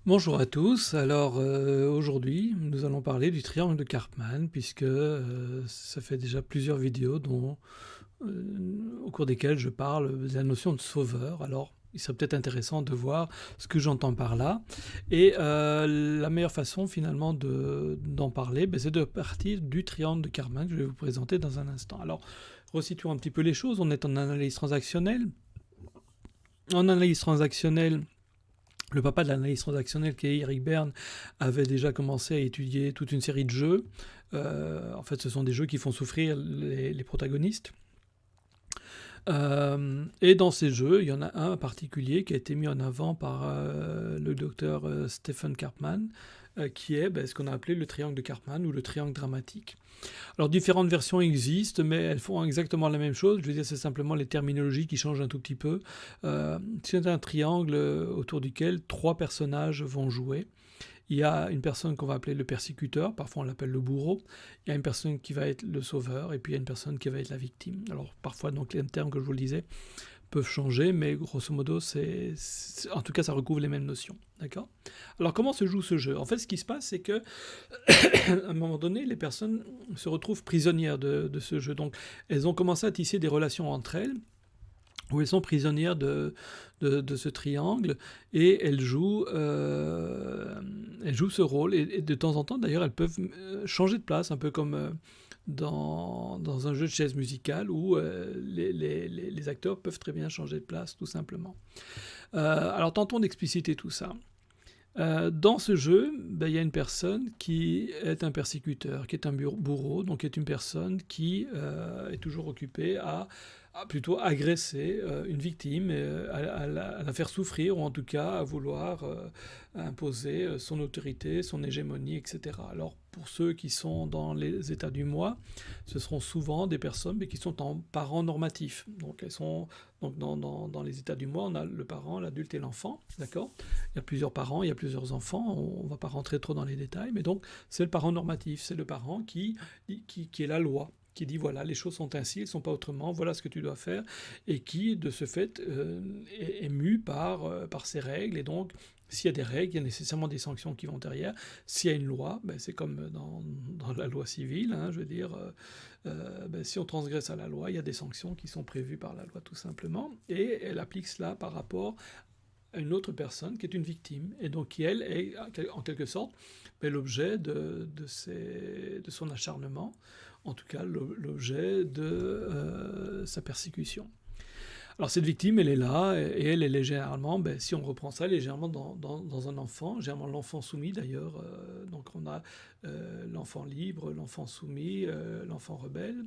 Bonjour à tous. Alors aujourd'hui, nous allons parler du triangle de Karpman puisque ça fait déjà plusieurs vidéos au cours desquelles je parle de la notion de sauveur. Alors il serait peut-être intéressant de voir ce que j'entends par là. Et la meilleure façon finalement d'en parler, c'est de partir du triangle de Karpman que je vais vous présenter dans un instant. Alors resituons un petit peu les choses. On est en analyse transactionnelle. En analyse transactionnelle, le papa de l'analyse transactionnelle, qui est Eric Berne, avait déjà commencé à étudier toute une série de jeux. En fait, ce sont des jeux qui font souffrir les protagonistes. Et dans ces jeux, il y en a un en particulier qui a été mis en avant par le docteur Stephen Karpman, qui est ce qu'on a appelé le triangle de Karpman ou le triangle dramatique. Alors différentes versions existent, mais elles font exactement la même chose. Je veux dire, c'est simplement les terminologies qui changent un tout petit peu. C'est un triangle autour duquel trois personnages vont jouer. Il y a une personne qu'on va appeler le persécuteur, parfois on l'appelle le bourreau. Il y a une personne qui va être le sauveur, et puis il y a une personne qui va être la victime. Alors parfois, donc les termes que je vous le disais peuvent changer, mais grosso modo, en tout cas, ça recouvre les mêmes notions. D'accord ? Alors comment se joue ce jeu ? En fait, ce qui se passe, c'est que à un moment donné, les personnes se retrouvent prisonnières de ce jeu. Donc, elles ont commencé à tisser des relations entre elles, où elles sont prisonnières de ce triangle, et elles jouent ce rôle. Et de temps en temps, d'ailleurs, elles peuvent changer de place, un peu comme dans un jeu de chaise musicale, où les acteurs peuvent très bien changer de place, tout simplement. Alors, tentons d'expliciter tout ça. Dans ce jeu, il y a une personne qui est un persécuteur, qui est un bourreau, donc qui est une personne qui est toujours occupée à plutôt agresser une victime, à la faire souffrir, ou en tout cas à vouloir imposer son autorité, son hégémonie, etc. Alors pour ceux qui sont dans les états du moi, ce seront souvent des personnes qui sont en parents normatifs. Donc elles sont dans les états du moi, on a le parent, l'adulte et l'enfant, d'accord ? Il y a plusieurs parents, il y a plusieurs enfants, on ne va pas rentrer trop dans les détails, mais donc c'est le parent normatif, c'est le parent qui est la loi, qui dit voilà, les choses sont ainsi, elles ne sont pas autrement, voilà ce que tu dois faire, et qui de ce fait est mu par ces règles, et donc s'il y a des règles, il y a nécessairement des sanctions qui vont derrière. S'il y a une loi, c'est comme dans la loi civile, je veux dire, si on transgresse à la loi, il y a des sanctions qui sont prévues par la loi tout simplement, et elle applique cela par rapport à une autre personne qui est une victime, et donc qui, elle, est en quelque sorte l'objet de son acharnement, en tout cas l'objet de sa persécution. Alors cette victime, elle est là, et elle est généralement, si on reprend ça, légèrement dans un enfant, généralement l'enfant soumis d'ailleurs, donc on a l'enfant libre, l'enfant soumis, l'enfant rebelle.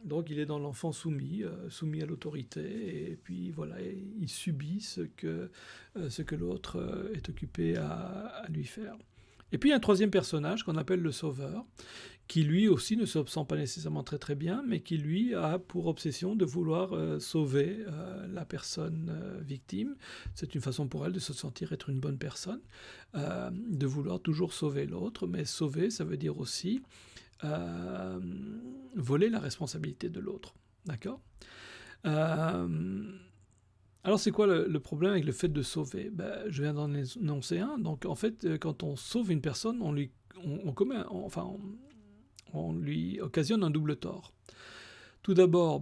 Donc il est dans l'enfant soumis, soumis à l'autorité, et puis voilà, il subit ce que l'autre est occupé à lui faire. Et puis un troisième personnage qu'on appelle le sauveur, qui lui aussi ne se sent pas nécessairement très très bien, mais qui lui a pour obsession de vouloir sauver la personne victime. C'est une façon pour elle de se sentir être une bonne personne, de vouloir toujours sauver l'autre, mais sauver, ça veut dire aussi voler la responsabilité de l'autre. D'accord ? Alors c'est quoi le problème avec le fait de sauver ? Je viens d'en énoncer un. Donc en fait, quand on sauve une personne, on lui occasionne un double tort. Tout d'abord,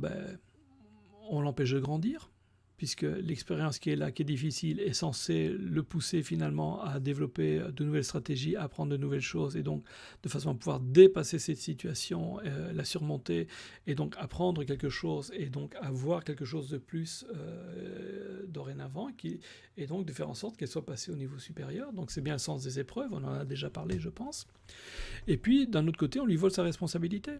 on l'empêche de grandir, puisque l'expérience qui est là, qui est difficile, est censée le pousser finalement à développer de nouvelles stratégies, à apprendre de nouvelles choses, et donc de façon à pouvoir dépasser cette situation, la surmonter, et donc apprendre quelque chose, et donc avoir quelque chose de plus dorénavant, et donc de faire en sorte qu'elle soit passée au niveau supérieur. Donc c'est bien le sens des épreuves, on en a déjà parlé, je pense. Et puis, d'un autre côté, on lui vole sa responsabilité.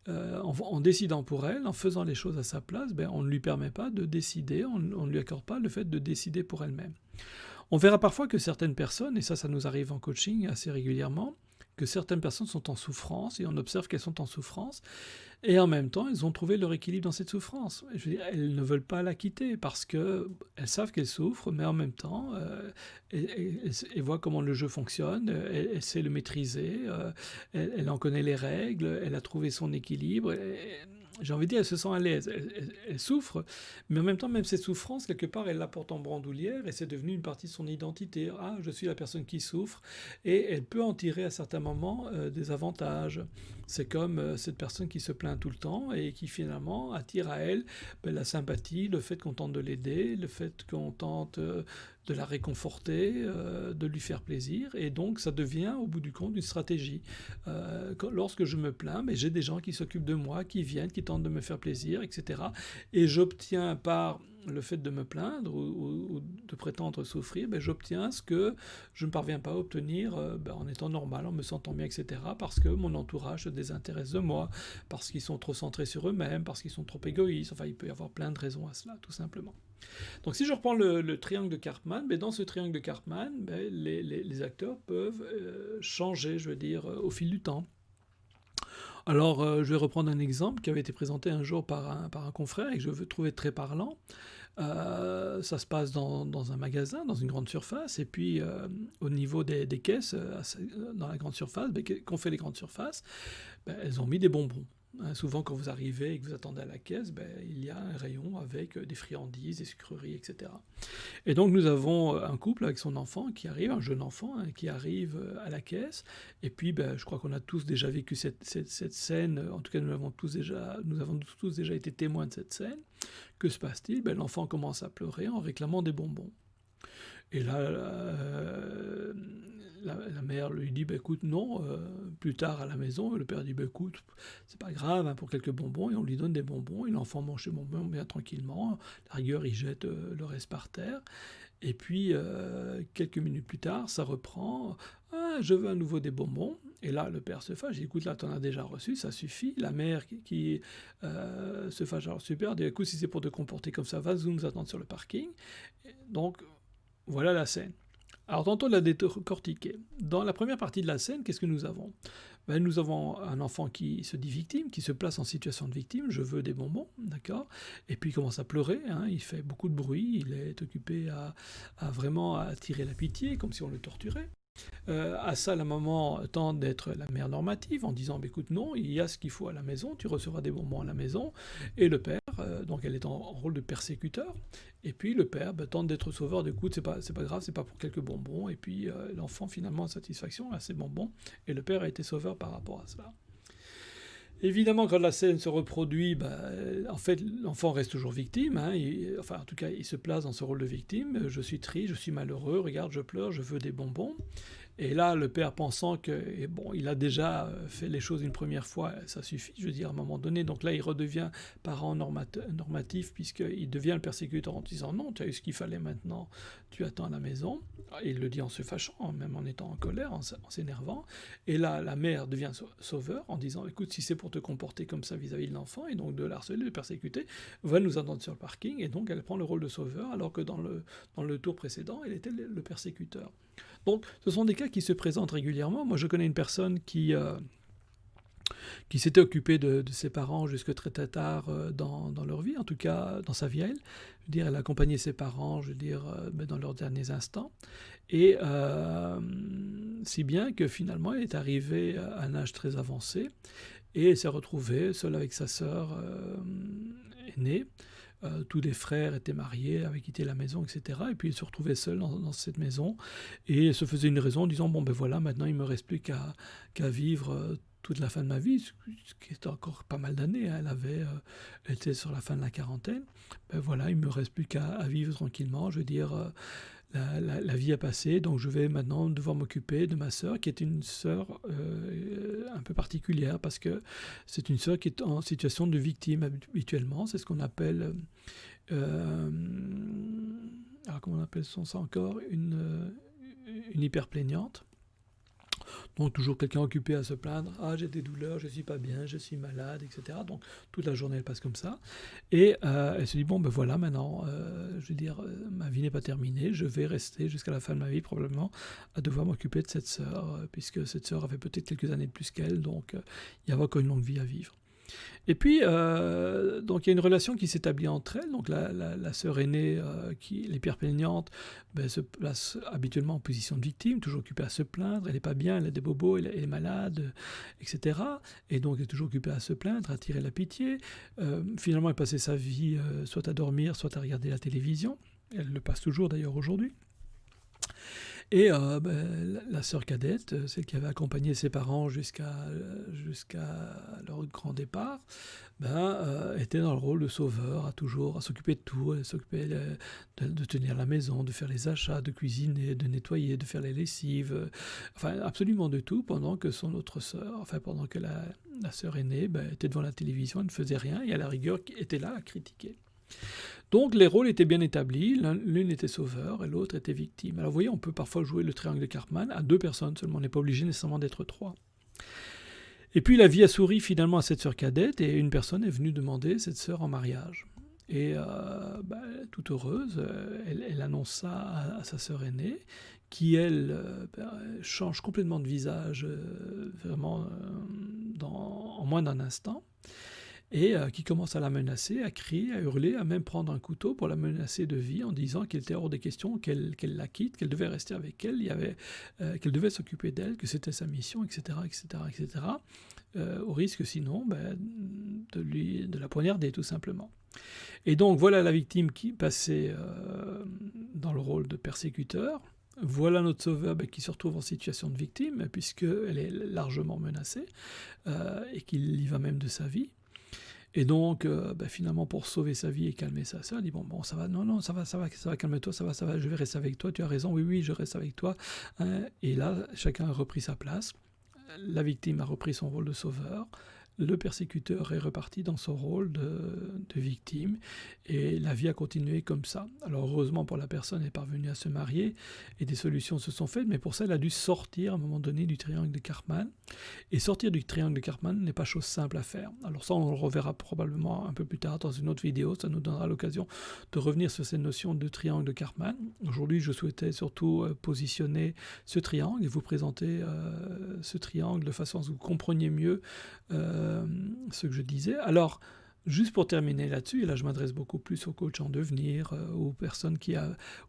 En décidant pour elle, en faisant les choses à sa place, on ne lui permet pas de décider, on ne lui accorde pas le fait de décider pour elle-même. On verra parfois que certaines personnes, et ça nous arrive en coaching assez régulièrement, que certaines personnes sont en souffrance, et on observe qu'elles sont en souffrance, et en même temps, elles ont trouvé leur équilibre dans cette souffrance. Je veux dire, elles ne veulent pas la quitter, parce qu'elles savent qu'elles souffrent, mais en même temps, elles voient comment le jeu fonctionne, elle sait le maîtriser, elle en connaît les règles, elle a trouvé son équilibre, j'ai envie de dire, elle se sent à l'aise, elle souffre, mais en même temps, même cette souffrance, quelque part, elle la porte en bandoulière et c'est devenu une partie de son identité. Ah, je suis la personne qui souffre et elle peut en tirer à certains moments des avantages. C'est comme cette personne qui se plaint tout le temps et qui finalement attire à elle la sympathie, le fait qu'on tente de l'aider, le fait qu'on tente de la réconforter, de lui faire plaisir et donc ça devient au bout du compte une stratégie. Lorsque je me plains, mais j'ai des gens qui s'occupent de moi, qui viennent, qui tentent de me faire plaisir, etc. Et j'obtiens par le fait de me plaindre ou de prétendre souffrir, j'obtiens ce que je ne parviens pas à obtenir en étant normal, en me sentant bien, etc. Parce que mon entourage se désintéresse de moi, parce qu'ils sont trop centrés sur eux-mêmes, parce qu'ils sont trop égoïstes. Enfin, il peut y avoir plein de raisons à cela, tout simplement. Donc si je reprends le triangle de Karpman, dans ce triangle de Karpman, les acteurs peuvent changer, je veux dire, au fil du temps. Alors, je vais reprendre un exemple qui avait été présenté un jour par un confrère et que je veux trouver très parlant. Ça se passe dans un magasin, dans une grande surface, et puis au niveau des caisses, dans la grande surface, qu'ont fait les grandes surfaces, elles ont mis des bonbons. Souvent, quand vous arrivez et que vous attendez à la caisse, il y a un rayon avec des friandises, des sucreries, etc. Et donc, nous avons un couple avec son enfant qui arrive, un jeune enfant qui arrive à la caisse. Et puis, je crois qu'on a tous déjà vécu cette scène. En tout cas, nous avons tous déjà été témoins de cette scène. Que se passe-t-il? L'enfant commence à pleurer en réclamant des bonbons. Et là, la mère lui dit, écoute, non, plus tard à la maison. Et le père dit, écoute, c'est pas grave, pour quelques bonbons. Et on lui donne des bonbons. Et l'enfant mange ses bonbons bien tranquillement. La rigueur, il jette le reste par terre. Et puis, quelques minutes plus tard, ça reprend. Ah, je veux à nouveau des bonbons. Et là, le père se fâche. Il dit, écoute, là, t'en as déjà reçu, ça suffit. La mère qui se fâche, alors super, dit, écoute, si c'est pour te comporter comme ça, vas-y nous attendre sur le parking. Et donc, voilà la scène. Alors, tantôt de la décortiquer. Dans la première partie de la scène, qu'est-ce que nous avons? Nous avons un enfant qui se dit victime, qui se place en situation de victime, je veux des bonbons, d'accord? Et puis il commence à pleurer, il fait beaucoup de bruit, il est occupé à vraiment attirer la pitié, comme si on le torturait. À ça, la maman tente d'être la mère normative en disant écoute, non, il y a ce qu'il faut à la maison, tu recevras des bonbons à la maison. Et le père, donc elle est en rôle de persécuteur. Et puis le père tente d'être sauveur. Écoute, c'est pas grave, c'est pas pour quelques bonbons. Et puis l'enfant finalement a satisfaction à ses bonbons. Et le père a été sauveur par rapport à cela. Évidemment, quand la scène se reproduit, en fait, l'enfant reste toujours victime. En tout cas, il se place dans ce rôle de victime. Je suis triste, je suis malheureux, regarde, je pleure, je veux des bonbons. Et là, le père pensant que, il a déjà fait les choses une première fois, ça suffit, je veux dire, à un moment donné. Donc là, il redevient parent normatif, puisqu'il devient le persécuteur en disant non, tu as eu ce qu'il fallait maintenant, tu attends à la maison. Et il le dit en se fâchant, même en étant en colère, en s'énervant. Et là, la mère devient sauveur en disant écoute, si c'est pour te comporter comme ça vis-à-vis de l'enfant, et donc de l'harceler, de le persécuter, va nous attendre sur le parking. Et donc, elle prend le rôle de sauveur, alors que dans le tour précédent, elle était le persécuteur. Donc, ce sont des cas qui se présentent régulièrement. Moi, je connais une personne qui s'était occupée de ses parents jusque très très tard dans leur vie, en tout cas dans sa vie elle. Je veux dire, elle accompagnait ses parents, je veux dire, dans leurs derniers instants. Et si bien que finalement, elle est arrivée à un âge très avancé et elle s'est retrouvée seule avec sa sœur aînée. Tous les frères étaient mariés, avaient quitté la maison, etc. Et puis il se retrouvait seul dans cette maison et se faisait une raison en disant bon voilà, maintenant il me reste plus qu'à vivre toute la fin de ma vie, ce qui est encore pas mal d'années. Elle était sur la fin de la quarantaine. Voilà, il me reste plus qu'à vivre tranquillement. Je veux dire, la vie a passé, donc je vais maintenant devoir m'occuper de ma sœur, qui est une sœur un peu particulière, parce que c'est une sœur qui est en situation de victime habituellement. C'est ce qu'on appelle, alors comment on appelle ça encore, une hyperplaignante. Donc toujours quelqu'un occupé à se plaindre, j'ai des douleurs, je suis pas bien, je suis malade, etc. Donc toute la journée elle passe comme ça. Et elle se dit voilà, maintenant, je veux dire, ma vie n'est pas terminée, je vais rester jusqu'à la fin de ma vie probablement à devoir m'occuper de cette sœur, puisque cette sœur avait peut-être quelques années de plus qu'elle, donc il y avait encore une longue vie à vivre. Et puis, donc il y a une relation qui s'établit entre elles. Donc la sœur aînée, qui est l'hyper plaignante, se place habituellement en position de victime, toujours occupée à se plaindre. Elle n'est pas bien, elle a des bobos, elle est malade, etc. Et donc elle est toujours occupée à se plaindre, à tirer la pitié. Finalement, elle passait sa vie soit à dormir, soit à regarder la télévision. Elle le passe toujours d'ailleurs aujourd'hui. Et la sœur cadette, celle qui avait accompagné ses parents jusqu'à leur grand départ, était dans le rôle de sauveur, à s'occuper de tout. Elle s'occupait de tenir la maison, de faire les achats, de cuisiner, de nettoyer, de faire les lessives, enfin absolument de tout, pendant que son autre sœur, pendant que la sœur aînée était devant la télévision, elle ne faisait rien, et à la rigueur était là à critiquer. Donc les rôles étaient bien établis, l'une était sauveur et l'autre était victime. Alors vous voyez, on peut parfois jouer le triangle de Karpman à 2 personnes seulement, on n'est pas obligé nécessairement d'être 3. Et puis la vie a souri finalement à cette sœur cadette, et une personne est venue demander cette sœur en mariage. Et toute heureuse, elle annonce ça à sa sœur aînée, qui elle change complètement de visage, vraiment en moins d'un instant, et qui commence à la menacer, à crier, à hurler, à même prendre un couteau pour la menacer de vie, en disant qu'il était hors de question qu'elle la quitte, qu'elle devait rester avec elle, qu'elle devait s'occuper d'elle, que c'était sa mission, etc., au risque sinon de la poignarder tout simplement. Et donc voilà la victime qui passait dans le rôle de persécuteur. Voilà notre sauveur qui se retrouve en situation de victime, puisqu'elle est largement menacée, et qu'il y va même de sa vie. Et donc, finalement, pour sauver sa vie et calmer sa sœur, elle dit bon, ça va, non, ça va, calme-toi, ça va, je vais rester avec toi, tu as raison, oui, je reste avec toi. Et là, chacun a repris sa place, la victime a repris son rôle de sauveur, le persécuteur est reparti dans son rôle de victime, et la vie a continué comme ça. Alors heureusement pour la personne, elle est parvenue à se marier, et des solutions se sont faites, mais pour ça, elle a dû sortir à un moment donné du triangle de Karpman. Et sortir du triangle de Karpman n'est pas chose simple à faire. Alors ça, on le reverra probablement un peu plus tard dans une autre vidéo, ça nous donnera l'occasion de revenir sur cette notion de triangle de Karpman. Aujourd'hui, je souhaitais surtout positionner ce triangle et vous présenter ce triangle de façon à ce que vous compreniez mieux ce que je disais. Alors, juste pour terminer là-dessus, et là je m'adresse beaucoup plus aux coachs en devenir, aux personnes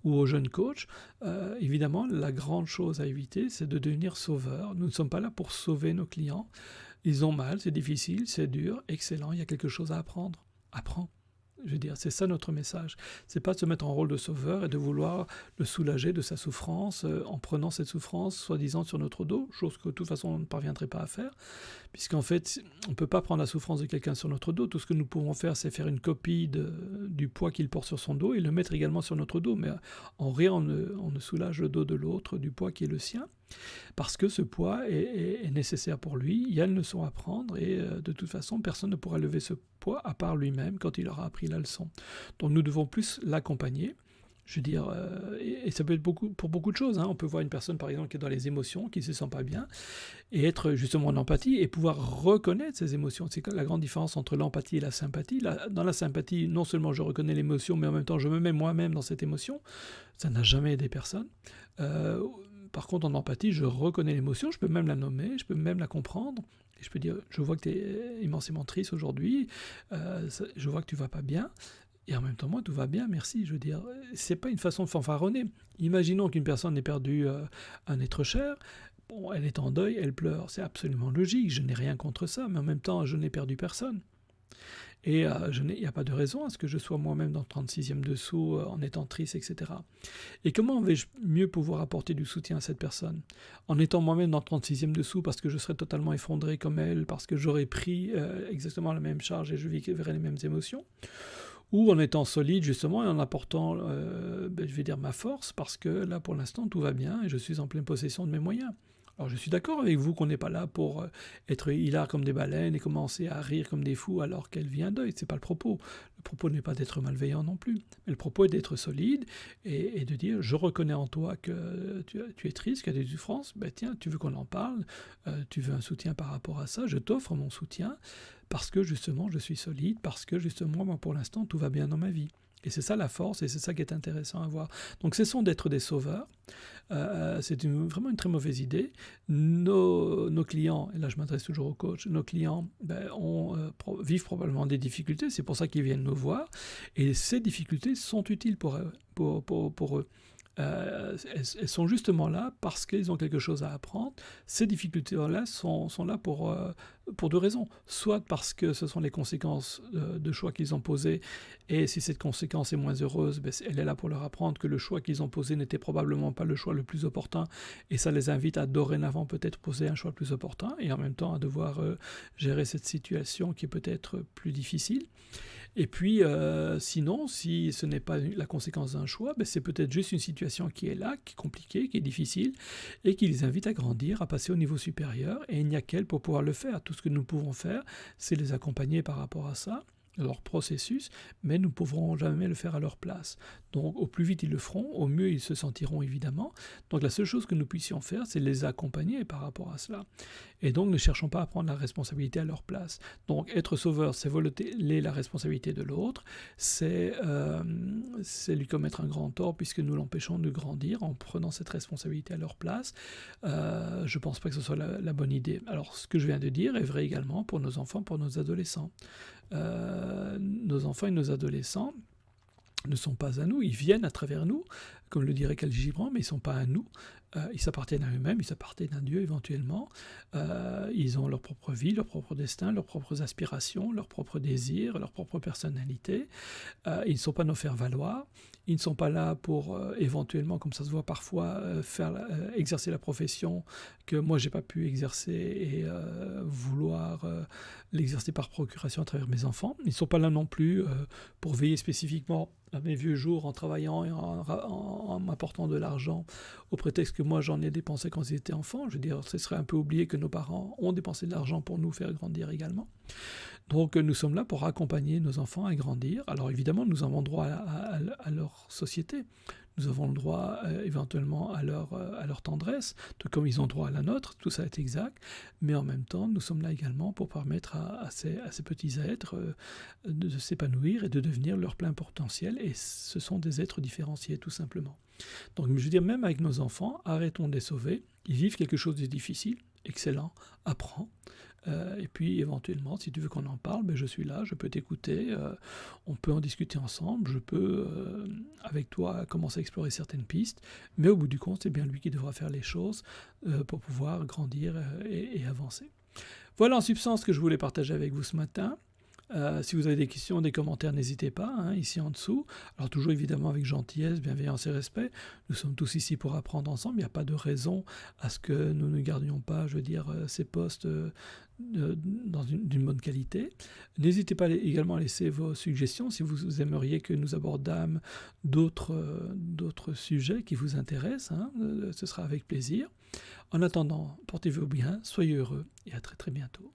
ou aux jeunes coachs, évidemment, la grande chose à éviter, c'est de devenir sauveur. Nous ne sommes pas là pour sauver nos clients. Ils ont mal, c'est difficile, c'est dur, excellent, il y a quelque chose à apprendre. Apprends. Je veux dire, c'est ça notre message. C'est pas de se mettre en rôle de sauveur et de vouloir le soulager de sa souffrance en prenant cette souffrance soi-disant sur notre dos, chose que de toute façon on ne parviendrait pas à faire, puisqu'en fait on ne peut pas prendre la souffrance de quelqu'un sur notre dos. Tout ce que nous pouvons faire, c'est faire une copie du poids qu'il porte sur son dos et le mettre également sur notre dos, mais en rien on ne soulage le dos de l'autre du poids qui est le sien, parce que ce poids est nécessaire pour lui, il y a une leçon à prendre, et de toute façon personne ne pourra lever ce poids à part lui-même quand il aura appris la leçon. Donc nous devons plus l'accompagner. Je veux dire, et ça peut être pour beaucoup de choses. On peut voir une personne, par exemple, qui est dans les émotions, qui ne se sent pas bien, et être justement en empathie, et pouvoir reconnaître ses émotions. C'est la grande différence entre l'empathie et la sympathie. Dans la sympathie, non seulement je reconnais l'émotion, mais en même temps, je me mets moi-même dans cette émotion. Ça n'a jamais aidé personne. Par contre, en empathie, je reconnais l'émotion, je peux même la nommer, je peux même la comprendre, et je peux dire, je vois que tu es immensément triste aujourd'hui, je vois que tu vas pas bien, et en même temps, moi, tout va bien, merci. Je veux dire, c'est pas une façon de fanfaronner. Imaginons qu'une personne ait perdu un être cher, bon, elle est en deuil, elle pleure, c'est absolument logique, je n'ai rien contre ça, mais en même temps, je n'ai perdu personne. Et il n'y a pas de raison à ce que je sois moi-même dans le 36e dessous, en étant triste, etc. Et comment vais-je mieux pouvoir apporter du soutien à cette personne? En étant moi-même dans le 36e dessous parce que je serais totalement effondré comme elle, parce que j'aurais pris exactement la même charge et je vivrais les mêmes émotions? Ou en étant solide justement et en apportant, je vais dire, ma force, parce que là pour l'instant tout va bien et je suis en pleine possession de mes moyens. Alors je suis d'accord avec vous qu'on n'est pas là pour être hilar comme des baleines et commencer à rire comme des fous alors qu'elle vit un deuil, c'est pas le propos. Le propos n'est pas d'être malveillant non plus, mais le propos est d'être solide et de dire je reconnais en toi que tu es triste, qu'il y a des souffrances, tiens, tu veux qu'on en parle, tu veux un soutien par rapport à ça, je t'offre mon soutien parce que justement je suis solide, parce que justement moi pour l'instant tout va bien dans ma vie. Et c'est ça la force, et c'est ça qui est intéressant à voir. Donc cessons d'être des sauveurs, c'est vraiment une très mauvaise idée. Nos clients, et là je m'adresse toujours aux coachs, nos clients vivent probablement des difficultés, c'est pour ça qu'ils viennent nous voir, et ces difficultés sont utiles pour eux. Elles sont justement là parce qu'ils ont quelque chose à apprendre. Ces difficultés-là sont là pour deux raisons. Soit parce que ce sont les conséquences de choix qu'ils ont posés, et si cette conséquence est moins heureuse, elle est là pour leur apprendre que le choix qu'ils ont posé n'était probablement pas le choix le plus opportun, et ça les invite à dorénavant peut-être poser un choix plus opportun, et en même temps à devoir gérer cette situation qui est peut-être plus difficile. Et puis, sinon, si ce n'est pas la conséquence d'un choix, c'est peut-être juste une situation qui est là, qui est compliquée, qui est difficile, et qui les invite à grandir, à passer au niveau supérieur, et il n'y a qu'elles pour pouvoir le faire. Tout ce que nous pouvons faire, c'est les accompagner par rapport à ça, leur processus, mais nous ne pourrons jamais le faire à leur place. Donc au plus vite ils le feront, au mieux ils se sentiront évidemment. Donc la seule chose que nous puissions faire, c'est les accompagner par rapport à cela. Et donc ne cherchons pas à prendre la responsabilité à leur place. Donc être sauveur, c'est voler la responsabilité de l'autre, c'est lui commettre un grand tort puisque nous l'empêchons de grandir en prenant cette responsabilité à leur place. Je ne pense pas que ce soit la bonne idée. Alors ce que je viens de dire est vrai également pour nos enfants, pour nos adolescents. Nos enfants et nos adolescents ne sont pas à nous, ils viennent à travers nous, comme le dirait Khalil Gibran, mais ils ne sont pas à nous. Ils s'appartiennent à eux-mêmes, ils s'appartiennent à Dieu éventuellement. Ils ont leur propre vie, leur propre destin, leurs propres aspirations, leurs propres désirs, leur propre personnalité. Ils ne sont pas nos faire-valoir. Ils ne sont pas là pour éventuellement, comme ça se voit parfois, exercer la profession que moi j'ai pas pu exercer et vouloir l'exercer par procuration à travers mes enfants. Ils ne sont pas là non plus pour veiller spécifiquement à mes vieux jours en travaillant et en m'apportant de l'argent au prétexte que moi j'en ai dépensé quand ils étaient enfants. Je veux dire, ce serait un peu oublié que nos parents ont dépensé de l'argent pour nous faire grandir également. Donc nous sommes là pour accompagner nos enfants à grandir. Alors évidemment, nous avons droit à leur société. Nous avons le droit éventuellement à leur tendresse, tout comme ils ont droit à la nôtre, tout ça est exact. Mais en même temps, nous sommes là également pour permettre à ces petits êtres de s'épanouir et de devenir leur plein potentiel. Et ce sont des êtres différenciés, tout simplement. Donc je veux dire, même avec nos enfants, arrêtons de les sauver. Ils vivent quelque chose de difficile, excellent, apprends. Et puis éventuellement, si tu veux qu'on en parle, je suis là, je peux t'écouter, on peut en discuter ensemble, je peux avec toi commencer à explorer certaines pistes, mais au bout du compte, c'est bien lui qui devra faire les choses pour pouvoir grandir et avancer. Voilà en substance ce que je voulais partager avec vous ce matin. Si vous avez des questions, des commentaires, n'hésitez pas, ici en dessous. Alors toujours évidemment avec gentillesse, bienveillance et respect. Nous sommes tous ici pour apprendre ensemble. Il n'y a pas de raison à ce que nous ne gardions pas, ces postes d'une bonne qualité. N'hésitez pas également à laisser vos suggestions si vous aimeriez que nous abordâmes d'autres sujets qui vous intéressent. Ce sera avec plaisir. En attendant, portez-vous bien, soyez heureux et à très très bientôt.